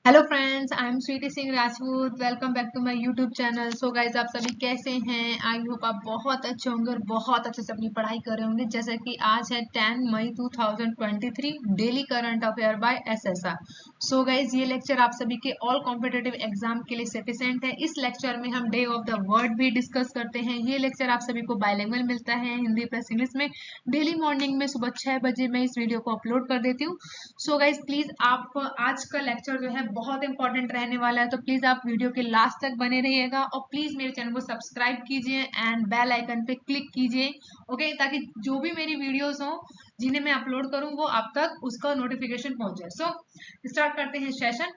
Hello friends, I am Sweety Singh Rajput. Welcome back to my YouTube channel. So guys, आप सभी कैसे हैं? आई होप आप बहुत अच्छे होंगे और बहुत अच्छे से अपनी पढ़ाई कर रहे होंगे। जैसे कि आज है 10 मई 2023, daily current affair by SSR. So guys, ये लेक्चर आप सभी के ऑल कॉम्पिटेटिव एग्जाम के लिए सफिशिएंट है। इस लेक्चर में हम डे ऑफ द वर्ड भी डिस्कस करते हैं। ये लेक्चर आप सभी को बाइलिंगुअल मिलता है, हिंदी प्लस इंग्लिश में। डेली मॉर्निंग में सुबह 6 बजे मैं इस वीडियो को अपलोड कर देती हूँ। सो गाइज, प्लीज आप आज का लेक्चर जो है बहुत इंपॉर्टेंट रहने वाला है, तो प्लीज आप वीडियो के लास्ट तक बने रहिएगा और प्लीज मेरे चैनल को सब्सक्राइब कीजिए एंड बेल आइकन पे क्लिक कीजिए, ओके, ताकि जो भी मेरी वीडियोस हो जिन्हें मैं अपलोड करूं वो आप तक उसका नोटिफिकेशन पहुंच जाए। सो स्टार्ट करते हैं सेशन।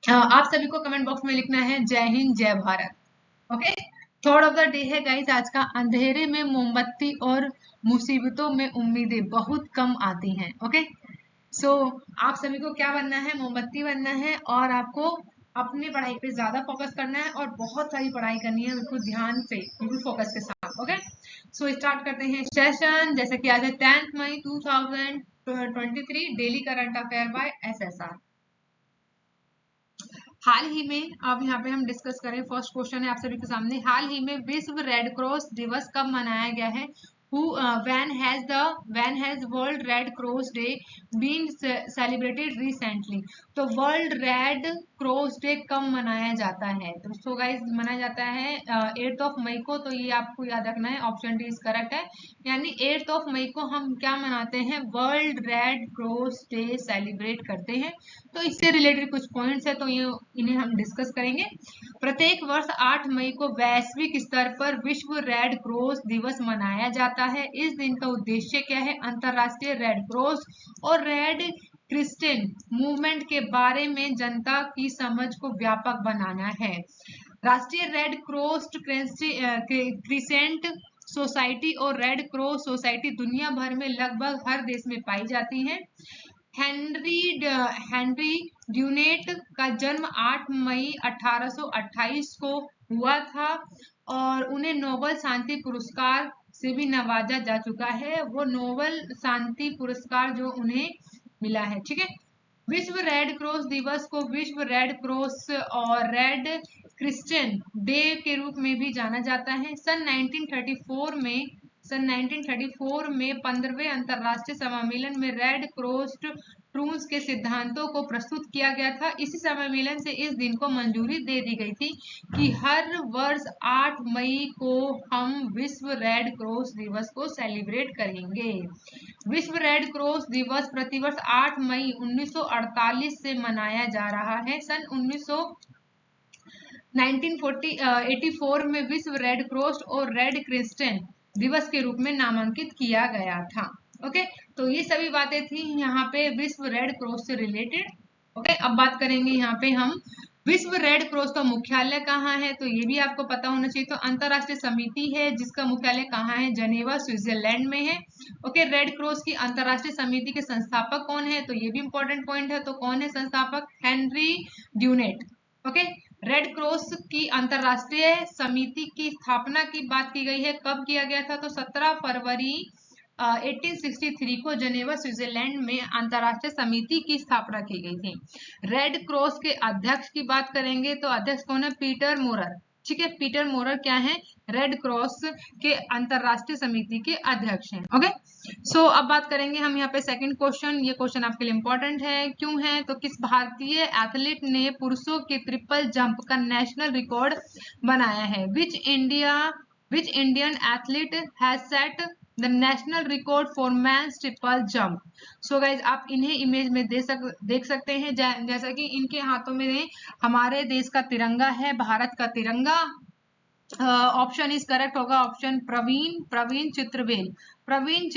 आप सभी को कमेंट बॉक्स में लिखना है जय हिंद जय Bharat, okay. Thought of the day है गाइस आज का, अंधेरे में मोमबत्ती और मुसीबतों में उम्मीदें बहुत कम आती हैं, ओके। सो आप सभी को क्या बनना है? मोमबत्ती बनना है और आपको अपनी पढ़ाई पे ज्यादा फोकस करना है और बहुत सारी पढ़ाई करनी है, बिल्कुल ध्यान से, बिल्कुल फोकस के साथ, ओके। सो स्टार्ट करते हैं सेशन। जैसे कि आज है 10 मई 2023, daily current affair by SSR. हाल ही में, अब यहाँ पे हम डिस्कस करें, फर्स्ट क्वेश्चन है आप सभी के सामने। हाल ही में विश्व रेड क्रॉस दिवस कब मनाया गया है? when has World Red Cross Day been celebrated recently? तो वर्ल्ड रेड क्रॉस डे कब मनाया जाता है? तो सो गाइस, मनाया जाता है 8 ऑफ मई को। तो ये आपको याद रखना है, ऑप्शन डी इज करेक्ट है। यानी 8 ऑफ मई को हम क्या मनाते हैं? World red cross day celebrate करते हैं। तो इससे रिलेटेड कुछ पॉइंट्स है, तो ये इन्हें हम डिस्कस करेंगे। प्रत्येक वर्ष 8 मई को वैश्विक स्तर पर विश्व रेड क्रॉस दिवस मनाया जाता है। इस दिन का उद्देश्य क्या है? अंतरराष्ट्रीय रेड क्रॉस और रेड क्रिस्टेन मूवमेंट के बारे में जनता की समझ को व्यापक बनाना है। राष्ट्रीय रेड क्रॉस क्रिसेंट सोसाइटी और रेड क्रॉस सोसाइटी दुनिया भर में लगभग हर देश में पाई जाती हैं। हेनरी ड्यूनेट का जन्म 8 मई 1828 को हुआ था और उन्हें नोबेल शांति पुरस्कार से भी नवाजा जा चुका है। वो नोबेल शांति पुरस्कार जो उन्हें मिला है, ठीक है। विश्व रेड क्रॉस दिवस को विश्व रेड क्रॉस और रेड क्रिश्चियन डे के रूप में भी जाना जाता है। सन 1934 में 15वें अंतरराष्ट्रीय सम्मेलन में रेड क्रॉस ट्रूस के सिद्धांतों को प्रस्तुत किया गया था। इसी सम्मेलन से इस दिन को मंजूरी दे दी गई थी कि हर वर्ष 8 मई को हम विश्व रेड क्रॉस दिवस को सेलिब्रेट करेंगे। विश्व रेड क्रॉस दिवस प्रतिवर्ष 8 मई 1948 से मनाया जा रहा है। सन 1984 में विश्व रेड क्रॉस और रेड क्रिस्टेन दिवस के रूप में नामांकित किया गया था, ओके। तो ये सभी बातें थी यहाँ पे विश्व रेड क्रॉस से रिलेटेड, ओके। अब बात करेंगे यहाँ पे हम विश्व रेड क्रॉस का मुख्यालय कहाँ है? तो ये भी आपको पता होना चाहिए। तो अंतरराष्ट्रीय समिति है जिसका मुख्यालय कहाँ है? जनेवा, स्विट्जरलैंड में है, ओके। रेड क्रॉस की अंतरराष्ट्रीय समिति के संस्थापक कौन है? तो ये भी इंपॉर्टेंट पॉइंट है। तो कौन है संस्थापक? Henry Dunant, okay. Red cross की अंतरराष्ट्रीय समिति की स्थापना की बात की गई है, कब किया गया था? तो 17 फरवरी 1863 को जेनेवा, स्विट्जरलैंड में अंतरराष्ट्रीय समिति की स्थापना की गई थी। रेड क्रॉस के अध्यक्ष की बात करेंगे तो अध्यक्ष कौन है? पीटर मोरर, ठीक है। पीटर मोरर क्या है? रेड क्रॉस के अंतरराष्ट्रीय समिति के अध्यक्ष हैं, ओके। सो अब बात करेंगे हम यहाँ पे सेकंड क्वेश्चन। ये क्वेश्चन आपके लिए इंपॉर्टेंट है, क्यों है? तो किस भारतीय एथलीट ने पुरुषों के ट्रिपल जंप का नेशनल रिकॉर्ड बनाया है? Which Indian athlete has set the national record for men's triple jump? So guys, आप इन्हें इमेज में देख सकते हैं। जैसा कि इनके हाथों में हमारे देश का तिरंगा है, भारत का तिरंगा। ऑप्शन इज करेक्ट होगा, ऑप्शन प्रवीण चित्रवेल। प्रवीण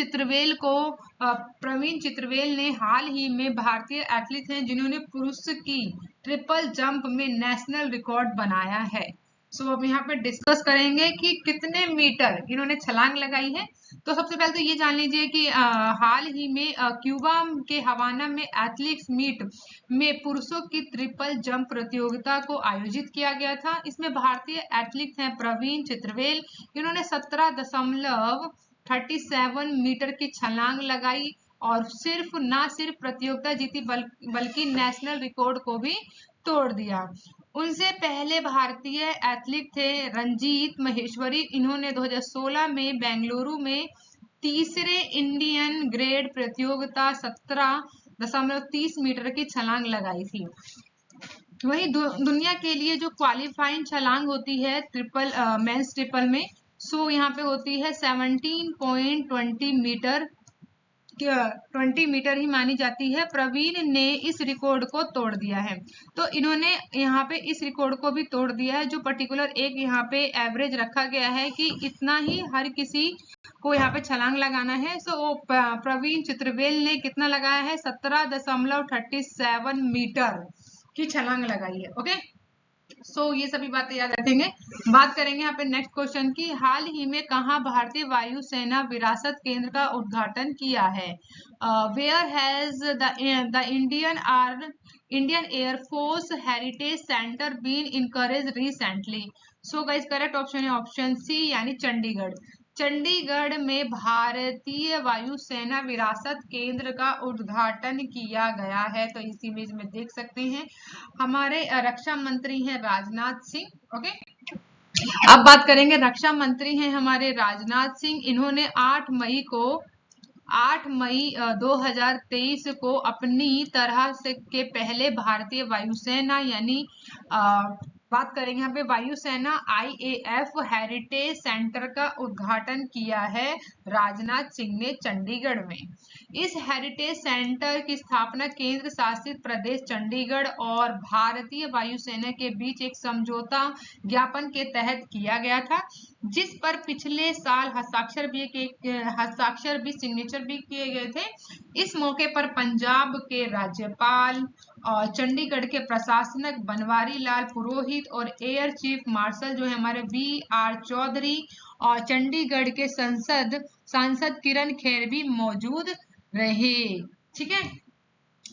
चित्रवेल ने हाल ही में भारतीय एथलीट हैं जिन्होंने पुरुष की ट्रिपल जंप में नेशनल रिकॉर्ड बनाया है। सो अब यहाँ पे डिस्कस करेंगे कि कितने मीटर इन्होंने छलांग लगाई है। तो सबसे पहले तो ये जान लीजिए कि हाल ही में क्यूबा के हवाना में एथलेटिक्स मीट में पुरुषों की ट्रिपल जंप प्रतियोगिता को आयोजित किया गया था। इसमें भारतीय एथलीट हैं प्रवीण चित्रवेल, इन्होंने 17.37 मीटर की छलांग लगाई और ना सिर्फ प्रतियोगिता जीती बल्कि नेशनल रिकॉर्ड को भी तोड़ दिया। उनसे पहले भारतीय एथलीट थे रंजीत महेश्वरी। इन्होंने 2016 में बेंगलुरु में तीसरे इंडियन ग्रेड प्रतियोगिता 17.30 मीटर की छलांग लगाई थी। वही दुनिया के लिए जो क्वालिफाइंग छलांग होती है ट्रिपल मेंस ट्रिपल में, सो यहाँ पे होती है 17.20 मीटर, 20 मीटर ही मानी जाती है। प्रवीण ने इस रिकॉर्ड को तोड़ दिया है। तो इन्होंने यहाँ पे इस रिकॉर्ड को भी तोड़ दिया है। जो पर्टिकुलर एक यहाँ पे एवरेज रखा गया है कि इतना ही हर किसी को यहाँ पे छलांग लगाना है। सो प्रवीण चित्रवेल ने कितना लगाया है, 17.37 मीटर की छलांग लगाई है। ओके, सो ये सभी बातें याद रखेंगे। बात करेंगे यहाँ पे नेक्स्ट क्वेश्चन की, हाल ही में कहाँ भारतीय वायुसेना विरासत केंद्र का उद्घाटन किया है? Where has the Indian air force heritage centre been encourage recently? So guys correct option है ऑप्शन सी यानी चंडीगढ़। चंडीगढ़ में भारतीय वायुसेना विरासत केंद्र का उद्घाटन किया गया है। तो इस इमेज में देख सकते हैं हमारे रक्षा मंत्री हैं राजनाथ सिंह। ओके, अब बात करेंगे रक्षा मंत्री हैं हमारे राजनाथ सिंह। इन्होंने 8 मई 2023 को अपनी तरह से के पहले भारतीय वायुसेना यानी बात करेंगे यहाँ पे वायुसेना IAF हेरिटेज सेंटर का उद्घाटन किया है राजनाथ सिंह ने चंडीगढ़ में। इस हेरिटेज सेंटर की स्थापना केंद्र शासित प्रदेश चंडीगढ़ और भारतीय वायुसेना के बीच एक समझौता ज्ञापन के तहत किया गया था, जिस पर पिछले साल हस्ताक्षर भी सिग्नेचर भी किए गए थे। इस मौके पर पंजाब के राज्यपाल और चंडीगढ़ के प्रशासक बनवारी लाल पुरोहित और एयर चीफ मार्शल जो है हमारे VR चौधरी और चंडीगढ़ के सांसद किरण खेर भी मौजूद रहे। ठीक है,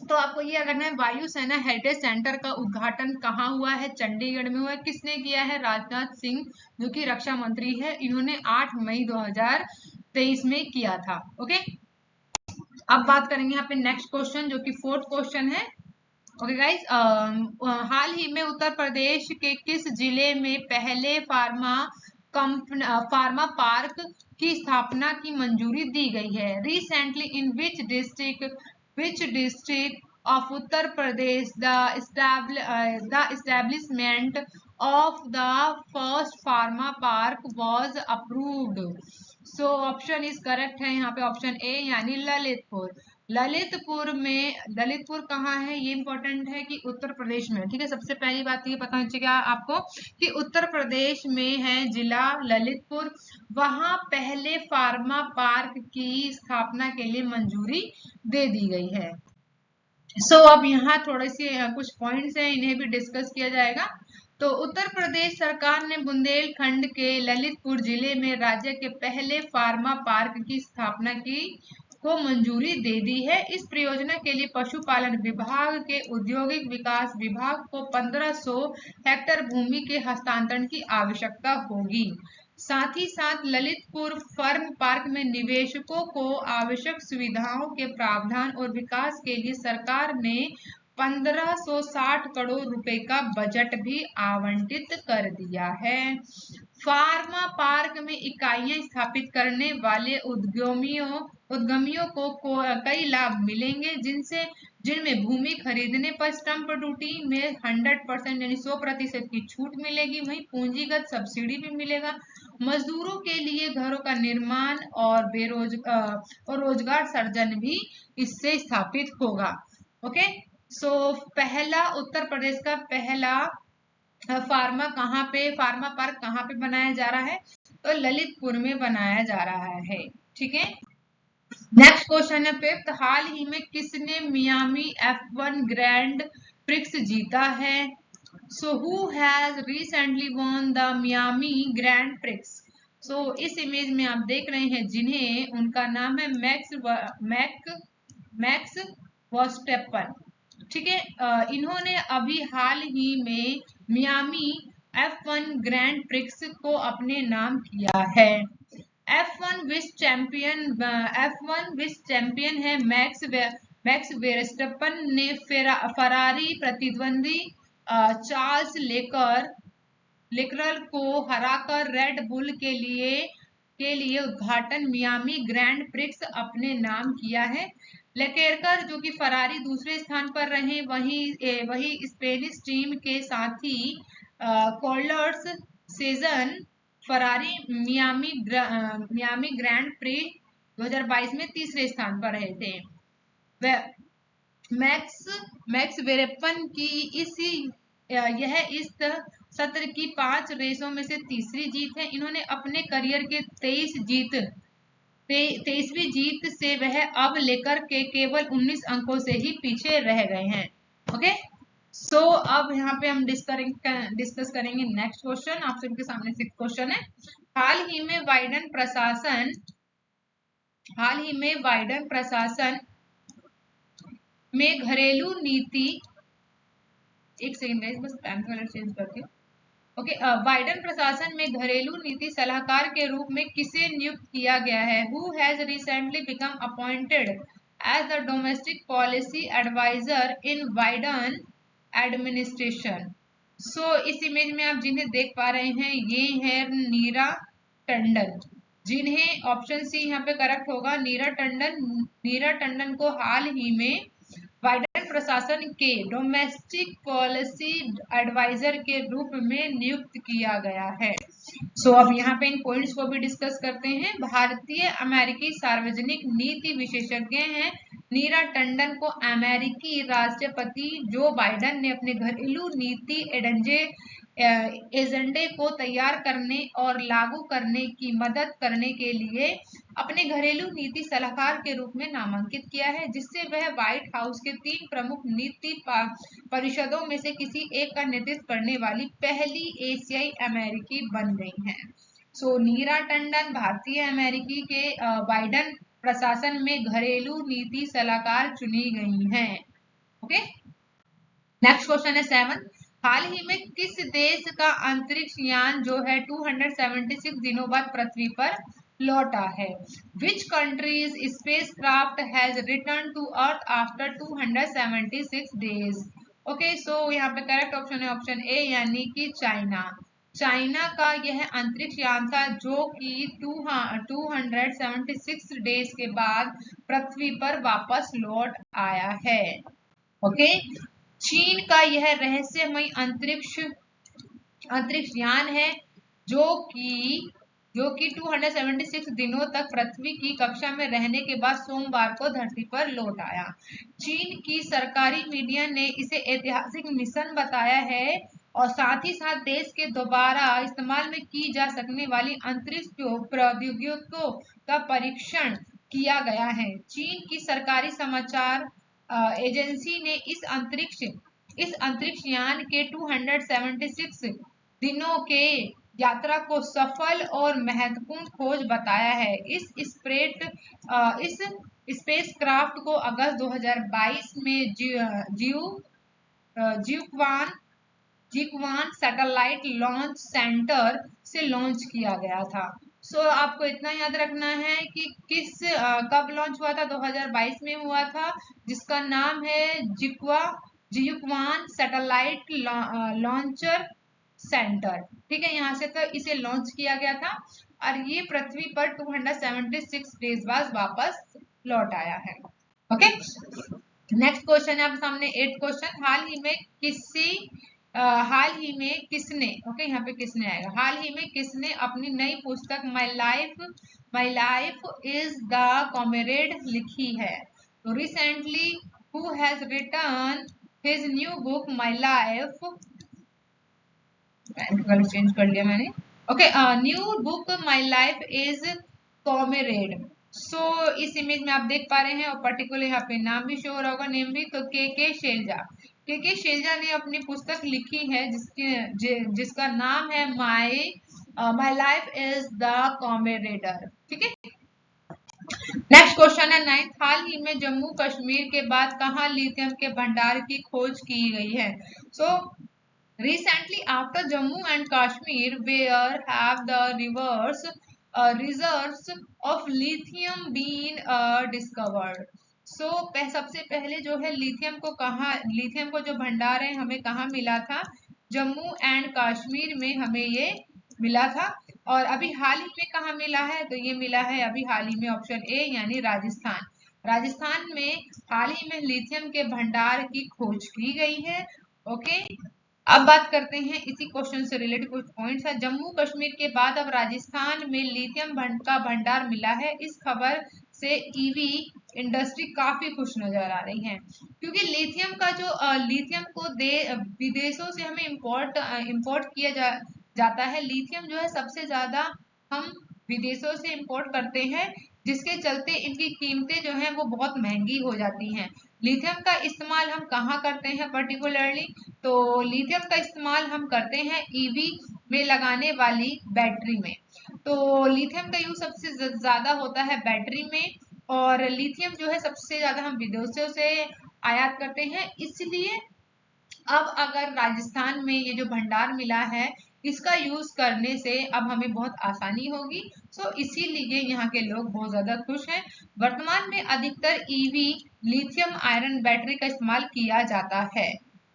तो आपको ये रखना है वायुसेना हेरिटेज सेंटर का उद्घाटन कहाँ हुआ है, चंडीगढ़ में हुआ है। किसने किया है, राजनाथ सिंह जो कि रक्षा मंत्री है। इन्होंने 8 मई 2023 में किया था। ओके, अब बात करेंगे यहाँ पे नेक्स्ट क्वेश्चन जो कि 4th क्वेश्चन है। ओके गाइस, हाल ही में उत्तर प्रदेश के किस जिले में पहले फार्मा पार्क की स्थापना की मंजूरी दी गई है? Recently in which district of Uttar Pradesh the establishment of the first pharma park was approved? So option is correct है यहाँ पे ऑप्शन ए यानी ललितपुर। ललितपुर कहाँ है, ये इंपॉर्टेंट है कि उत्तर प्रदेश में। ठीक है, सबसे पहली बात ये पता चलेगा आपको कि उत्तर प्रदेश में है जिला ललितपुर। वहां पहले फार्मा पार्क की स्थापना के लिए मंजूरी दे दी गई है। सो अब यहाँ थोड़े से कुछ पॉइंट्स हैं, इन्हें भी डिस्कस किया जाएगा। तो उत्तर प्रदेश सरकार ने बुंदेलखंड के ललितपुर जिले में राज्य के पहले फार्मा पार्क की स्थापना को मंजूरी दे दी है। इस परियोजना के लिए पशुपालन विभाग के औद्योगिक विकास विभाग को 1500 हेक्टेयर भूमि के हस्तांतरण की आवश्यकता होगी। साथ ही साथ ललितपुर फार्म पार्क में निवेशकों को आवश्यक सुविधाओं के प्रावधान और विकास के लिए सरकार ने 1560 करोड़ रुपए का बजट भी आवंटित कर दिया है। फार्मा पार्क में इकाइयां स्थापित करने वाले उद्यमियों को कई लाभ मिलेंगे, जिनमें भूमि खरीदने पर स्टंप ड्यूटी में 100% यानी 100% की छूट मिलेगी। वहीं पूंजीगत सब्सिडी भी मिलेगा। मजदूरों के लिए घरों का निर्माण और रोजगार सर्जन भी इससे स्थापित होगा। ओके, सो पहला उत्तर प्रदेश का पहला फार्मा पार्क कहाँ पे बनाया जा रहा है, तो ललितपुर में बनाया जा रहा है। ठीक है, नेक्स्ट क्वेश्चन है 5th, हाल ही में किसने मियामी F1 ग्रैंड प्रिक्स जीता है? So who has recently won the Miami grand prix? So इस इमेज में आप देख रहे हैं जिन्हें, उनका नाम है मैक्स वर्स्टेपन। ठीक है, इन्होंने अभी हाल ही में मियामी F1 ग्रैंड प्रिक्स को अपने नाम किया है। F1 विश्व चैंपियन है मैक्स वेरस्टप्पन ने फरारी प्रतिद्वंदी चार्ल्स लेकरल को हराकर रेड बुल के लिए उद्घाटन मियामी ग्रैंड प्रिक्स अपने नाम किया है। लेकेरकर जो कि फरारी दूसरे स्थान पर रहे, वही स्पेनिश टीम के साथी Carlos Schezwan Ferrari Miami grand pre 2022 में तीसरे स्थान पर रहे थे। मैक्स वेरेपन की यह इस सत्र की 5 रेसों में से तीसरी जीत है। इन्होंने अपने करियर के 23वीं जीत से वह अब लेकर के केवल 19 अंकों से ही पीछे रह गए हैं। ओके, सो अब यहाँ पे हम डिस्कस करेंगे नेक्स्ट क्वेश्चन। आप सबके सामने 6 क्वेश्चन है। हाल ही में बाइडेन प्रशासन में घरेलू नीति, एक सेकेंड गाइस, बस टाइम कलर चेंज करती हूँ। ओके, बाइडेन प्रशासन में घरेलू नीति सलाहकार के रूप में किसे नियुक्त किया गया है? Who has recently become appointed as the domestic policy adviser in Biden administration. So इस इमेज में आप जिन्हें देख पा रहे हैं ये है नीरा टंडन, जिन्हें ऑप्शन सी यहाँ पे करेक्ट होगा। नीरा टंडन को हाल ही में बाइडेन प्रशासन के डोमेस्टिक पॉलिसी एडवाइजर के रूप में नियुक्त किया गया है। सो अब यहाँ पे इन पॉइंट्स को भी डिस्कस करते हैं। भारतीय अमेरिकी सार्वजनिक नीति विशेषज्ञ हैं। नीरा टंडन को अमेरिकी राष्ट्रपति जो बाइडेन ने अपने घरेलू नीति एजेंडे को तैयार करने और लागू करने की मदद करने के लिए अपने घरेलू नीति सलाहकार के रूप में नामांकित किया है, जिससे वह व्हाइट हाउस के 3 प्रमुख नीति परिषदों में से किसी एक का नेतृत्व करने वाली पहली एशियाई अमेरिकी बन गई हैं। सो नीरा टंडन भारतीय अमेरिकी के बाइडेन प्रशासन में घरेलू नीति सलाहकार चुनी गई हैं। ओके, नेक्स्ट क्वेश्चन है 7। हाल ही में किस देश का अंतरिक्ष यान जो है 276 दिनों बाद पृथ्वी पर लौटा है? Which country's spacecraft has returned to Earth after 276 days? Okay, सो यहाँ पे करेक्ट ऑप्शन है ऑप्शन ए, यानी कि चाइना का यह अंतरिक्ष यान था जो कि 276 डेज के बाद पृथ्वी पर वापस लौट आया है। ओके, चीन का यह रहस्यमय अंतरिक्ष यान है जो कि 276 दिनों तक पृथ्वी की कक्षा में रहने के बाद सोमवार को धरती पर लौट आया। चीन की सरकारी मीडिया ने इसे ऐतिहासिक मिशन बताया है और साथ ही साथ देश के दोबारा इस्तेमाल में की जा सकने वाली अंतरिक्ष प्रौद्योगिकियों का परीक्षण किया गया है। चीन की सरकारी समाचार एजेंसी ने इस अंतरिक्ष यान के 276 दिनों के यात्रा को सफल और महत्वपूर्ण खोज बताया है। इस स्पेसक्राफ्ट को अगस्त 2022 में जिक्वान सैटेलाइट लॉन्च सेंटर से लॉन्च किया गया था। सो आपको इतना याद रखना है कि कब लॉन्च हुआ था? 2022 में हुआ था, जिसका नाम है जिक्वान सैटेलाइट लॉन्चर सेंटर। ठीक है, यहाँ से तो इसे लॉन्च किया गया था और ये पृथ्वी पर 276 डेज बाद वापस लौट आया है। ओके, नेक्स्ट क्वेश्चन है आपके सामने 8 क्वेश्चन। हाल ही में किसने ओके, यहाँ पे किसने आएगा। हाल ही में किसने अपनी नई पुस्तक my life is the comrade लिखी है? तो recently who has written his new book my life, change कर लिया मैंने। Okay, new book my life is comrade. So इस इमेज में आप देख पा रहे हैं और पर्टिकुलर यहाँ पे नाम भी शो हो रहा होगा, नेम भी। तो के शैलजा ने अपनी पुस्तक लिखी है जिसका नाम है माई लाइफ इज द कॉमरेडर। ठीक है, नेक्स्ट क्वेश्चन है 9। हाल ही में जम्मू कश्मीर के बाद कहाँ लिथियम के भंडार की खोज की गई है? So recently after Jammu and Kashmir where have the rivers reserves of lithium been discovered. So सबसे पहले जो है लिथियम को लिथियम को जो भंडार है हमें कहाँ मिला था? जम्मू एंड कश्मीर में हमें ये मिला था। और अभी हाल ही में कहाँ मिला है? तो ये मिला है अभी हाल ही में ऑप्शन ए यानी राजस्थान। राजस्थान में हाल ही में लिथियम के भंडार की खोज की गई है। ओके, अब बात करते हैं इसी क्वेश्चन से रिलेटेड कुछ पॉइंट्स है। जम्मू कश्मीर के बाद अब राजस्थान में लिथियम का भंडार मिला है। इस खबर से ईवी इंडस्ट्री काफी खुश नजर आ रही है, क्योंकि लिथियम का जो लिथियम को विदेशों से हमें इंपोर्ट किया जाता है। लिथियम जो है सबसे ज्यादा हम विदेशों से इंपोर्ट करते हैं, जिसके चलते इनकी कीमतें जो हैं वो बहुत महंगी हो जाती हैं। लिथियम का इस्तेमाल हम कहाँ करते हैं पर्टिकुलरली? तो लिथियम का इस्तेमाल हम करते हैं ईवी में लगाने वाली बैटरी में। तो लिथियम का यूज सबसे ज्यादा होता है बैटरी में, और लिथियम जो है सबसे ज्यादा हम विदेशों से आयात करते हैं। इसलिए अब अगर राजस्थान में ये जो भंडार मिला है इसका यूज करने से अब हमें बहुत आसानी होगी। सो इसीलिए यहाँ के लोग बहुत ज्यादा खुश हैं। वर्तमान में अधिकतर ईवी लिथियम आयरन बैटरी का इस्तेमाल किया जाता है।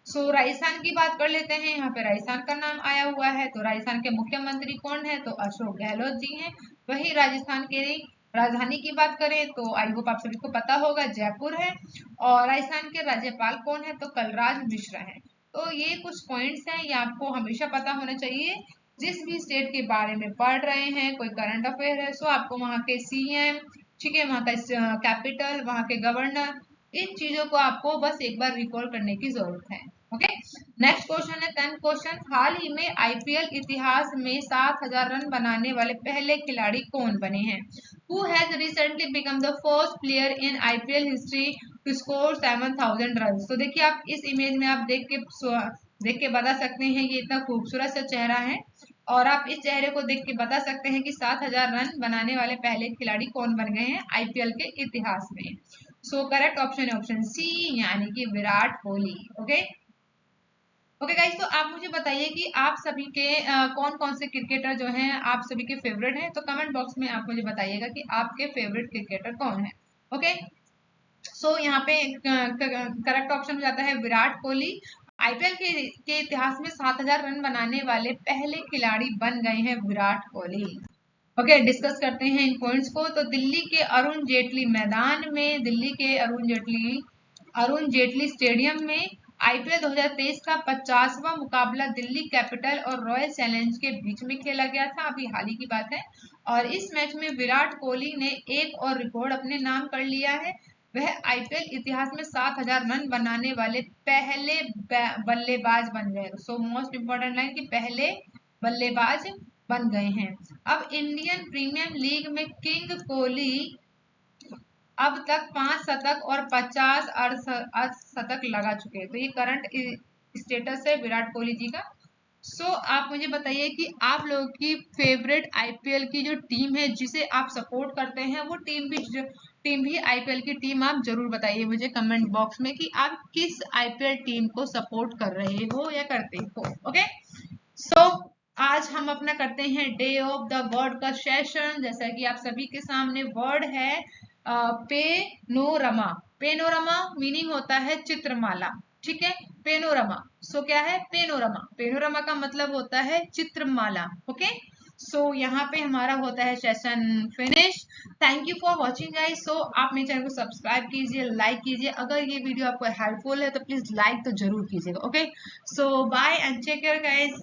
सो राजस्थान की बात कर लेते हैं। यहाँ पे राजस्थान का नाम आया हुआ है, तो राजस्थान के मुख्यमंत्री कौन है? तो अशोक गहलोत जी हैं। वही राजस्थान के राजधानी की बात करें तो आई होप आप सभी को पता होगा जयपुर है। और राजस्थान के राज्यपाल कौन है? तो कलराज मिश्र है। तो ये कुछ पॉइंट्स हैं, ये आपको हमेशा पता होना चाहिए। जिस भी स्टेट के बारे में पढ़ रहे हैं, कोई करंट अफेयर है, सो आपको वहाँ के सीएम, ठीक है, वहाँ का कैपिटल, वहाँ के गवर्नर, इन चीजों को आपको बस एक बार रिकॉल करने की जरूरत है। ओके, नेक्स्ट क्वेश्चन है 10th क्वेश्चन। हाल ही में आईपीएल इतिहास में 7000 रन बनाने वाले पहले खिलाड़ी कौन बने हैं? Who has recently become the first player in IPL history to score 7000 runs? तो देखिए आप इस इमेज में आप देख के बता सकते हैं ये इतना खूबसूरत सा चेहरा है, और आप इस चेहरे को देख के बता सकते हैं कि 7000 रन बनाने वाले पहले खिलाड़ी कौन बन गए हैं आईपीएल के इतिहास में। सो करेक्ट ऑप्शन है ऑप्शन सी यानी कि Virat Kohli. Okay okay guys, तो आप मुझे बताइए कि आप सभी के कौन कौन से क्रिकेटर जो हैं आप सभी के फेवरेट हैं। तो कमेंट बॉक्स में आप मुझे बताइएगा कि आपके फेवरेट क्रिकेटर कौन है। ओके, सो यहाँ पे करेक्ट ऑप्शन हो जाता है विराट कोहली। आईपीएल के इतिहास में 7000 रन बनाने वाले पहले खिलाड़ी बन गए हैं विराट कोहली। ओके, डिस्कस करते हैं इन पॉइंट्स को। तो दिल्ली के अरुण जेटली मैदान में, दिल्ली के अरुण जेटली स्टेडियम में आईपीएल 2023 का 50वां मुकाबला दिल्ली कैपिटल और रॉयल चैलेंज के बीच में खेला गया था। अभी हाल ही की बात है। और इस मैच में विराट कोहली ने एक और रिकॉर्ड अपने नाम कर लिया है। वह आईपीएल इतिहास में 7000 रन बनाने वाले पहले बल्लेबाज बन गए। सो मोस्ट इंपोर्टेंट लाइन कि पहले बल्लेबाज बन गए हैं। अब इंडियन प्रीमियर लीग में किंग कोहली अब तक 5 शतक और 50 अर्धशतक लगा चुके हैं। तो ये करंट स्टेटस है विराट कोहली जी का। सो आप मुझे बताइए कि आप लोगों की फेवरेट आईपीएल की जो टीम है जिसे आप सपोर्ट करते हैं वो टीम भी आईपीएल की टीम आप जरूर बताइए मुझे कमेंट बॉक्स में कि आप किस आईपीएल टीम को सपोर्ट कर रहे हो या करते हो। ओके, सो आज हम अपना करते हैं डे ऑफ द वर्ड का सेशन। जैसा कि आप सभी के सामने वर्ड है पेनोरमा। पेनोरमा मीनिंग होता है चित्रमाला, ठीक है, पेनोरमा। सो क्या है पेनोरमा? पेनोरमा का मतलब होता है चित्रमाला। ओके, सो यहाँ पे हमारा होता है session finish. Thank you for watching guys. So आप मेरे चैनल को सब्सक्राइब कीजिए, लाइक कीजिए। अगर ये वीडियो आपको हेल्पफुल है तो प्लीज लाइक तो जरूर कीजिएगा। Okay, so bye and take care guys.